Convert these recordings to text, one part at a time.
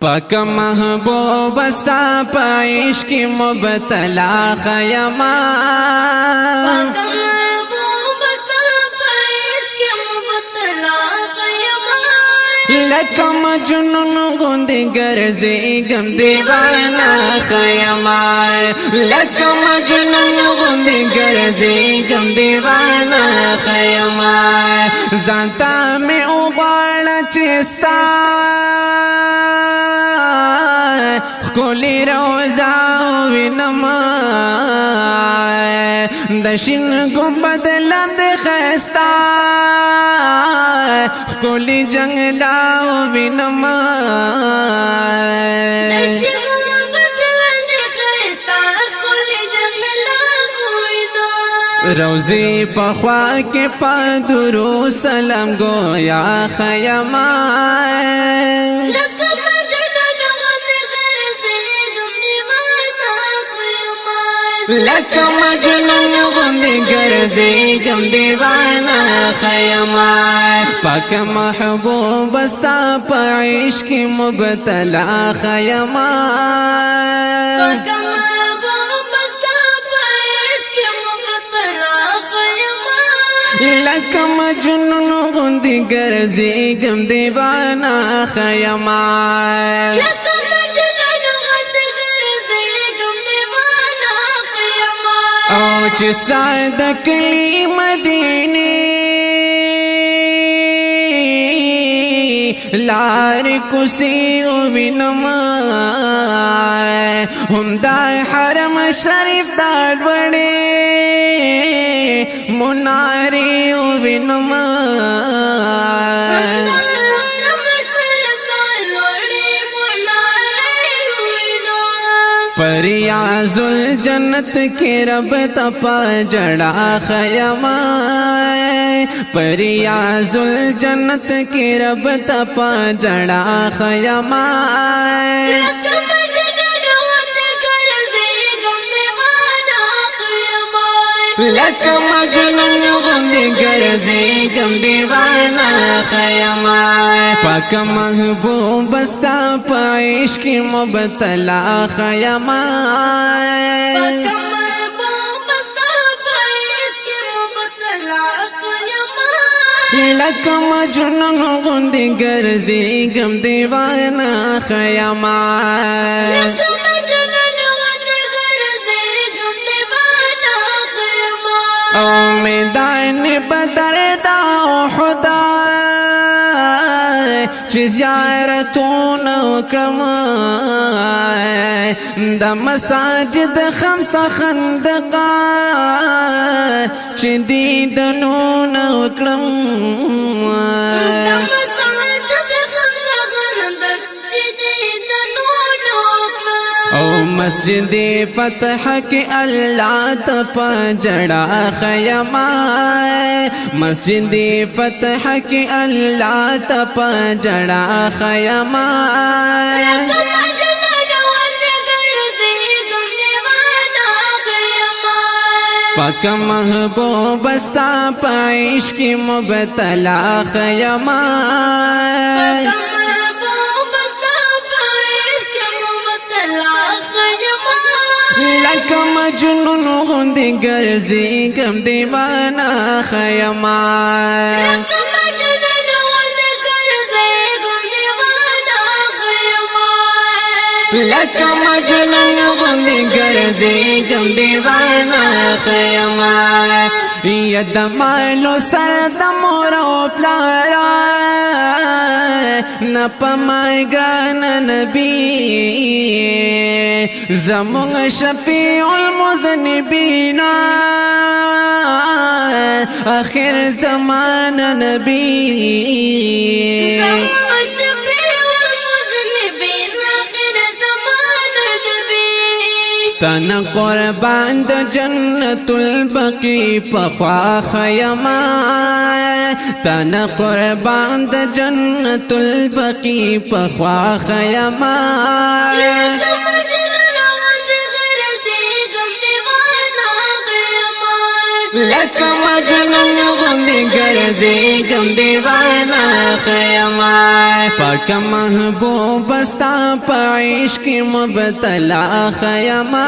پاک محبوب استا پایش کی مبتلا خیما لکه مجنون غوندې ګرځېږم دیوانا خیما لکه مجنون غوندې ګرځېږم دیوانا خیما ځانته مې وغواړه چې ستا ښکلې روضه ووینم د شین ګنبد لاندې ښایسته ښکلې جنګله ووینم روزی پخوا کې په درو سلام گویا خیما لکه مجنون غوندې ګرځېږم دیوانا خیما پاک محبوب استا په عشق کې مبتلا خیما لکه مجنون غوندې ګرځېږم دیوانا خیما او چې ستا د کلي مدینې لارې کوڅې ووینم همدا حرم شریف دا لوړې منارې ووینم پریاز الجنت کی رب تپا جڑا خیما پریاز الجنت کی رب تپا جڑا خیما لکه مجنون غوندې ګرځېږم دیوانا خیما پاک محبوب استا په عشق کې مبتلا خیما لکه مجنون غوندې ګرځېږم دیوانا خیما او میدان بدر دا احدا چې زیارتونه وکړم د مساجد خمسه خندقه چې دیدنونه وکړم او مسجد فتح کی اللہ تپا جڑا خیما مسجد فتح کی اللہ تپا جڑا خیما پاک محبوب استا په عشق کې مبتلا خیما لکه مجنون غوندې ګرځېږم دیوانا خیما لکه مجنون غوندې ګرځېږم دیوانا خیما یا د مالو سر د مور او پلار نه په ما ګران نبی زمونږ شفیع المذنبین آخر زمان نبی تن قربان د جنت البقی پخوا خیما تن قربان د جنت البقی پخوا خیما لکه مجنون غوندې ګرځېږم دیوانه خیما پاک محبوب ستا په عشق کې مبتلا خیما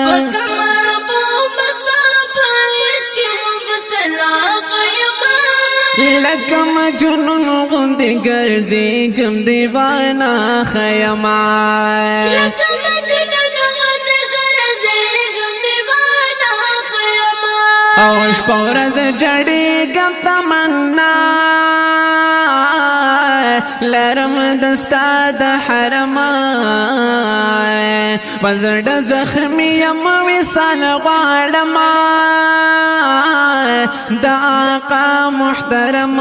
پاک محبوب ستا په عشق کې مبتلا خیما لکه مجنون غوندې ګرځېږم دیوانه خیما او شپورد جړېږم تمنا لرم دستا د حرم پزړه زخمي یم وصال غواړم د آقا محترم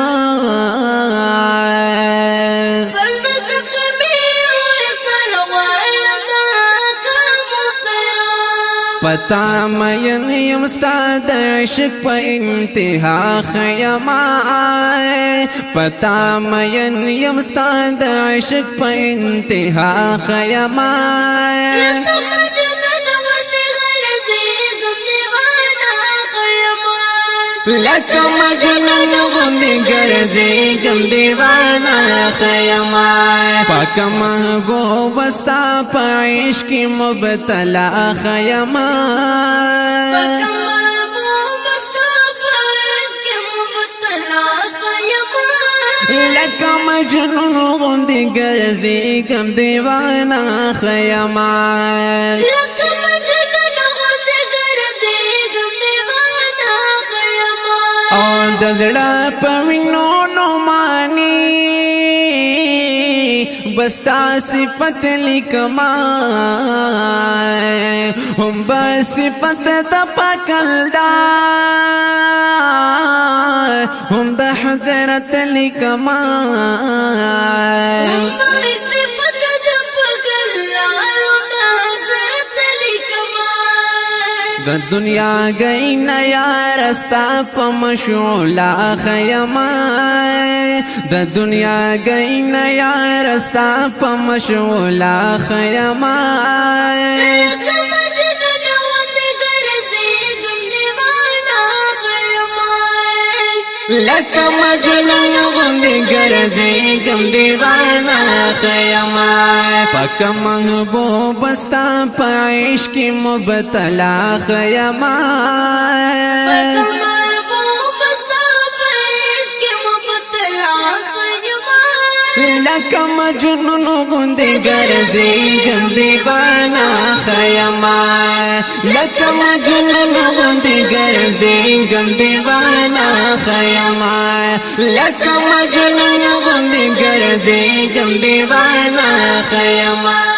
پتا مین یم ستا د عشق په انتها خیما پتا مین یم ستا د عشق په انتها خیما لکه مجنون غوندې ګرځېږم دیوانه خیما پاک محبوب ستا په عشق کې مبتلا خیما پاک محبوب ستا په عشق کې مبتلا خیما لکه مجنون غوندې ګرځېږم دیوانه خیما او دلڑا پوینو نومانی بستا صفت لکما هم بصفت دا پاکلدا هم دا حضرت لکما د دنیا گئی نیا رستا پا مشعولا خیما د دنیا گئی نیا رستا پا مشعولا خیما لکه مجنون غوندې ګرځېږم دیوانه خیما پاک محبوب ستا په عشق کې مبتلا خیما لکه مجنون غوندې ګرځېږم دیوانه خیما لکه مجنون غوندې ګرځېږم دیوانه خیما لکه مجنون غوندې ګرځېږم دیوانه خیما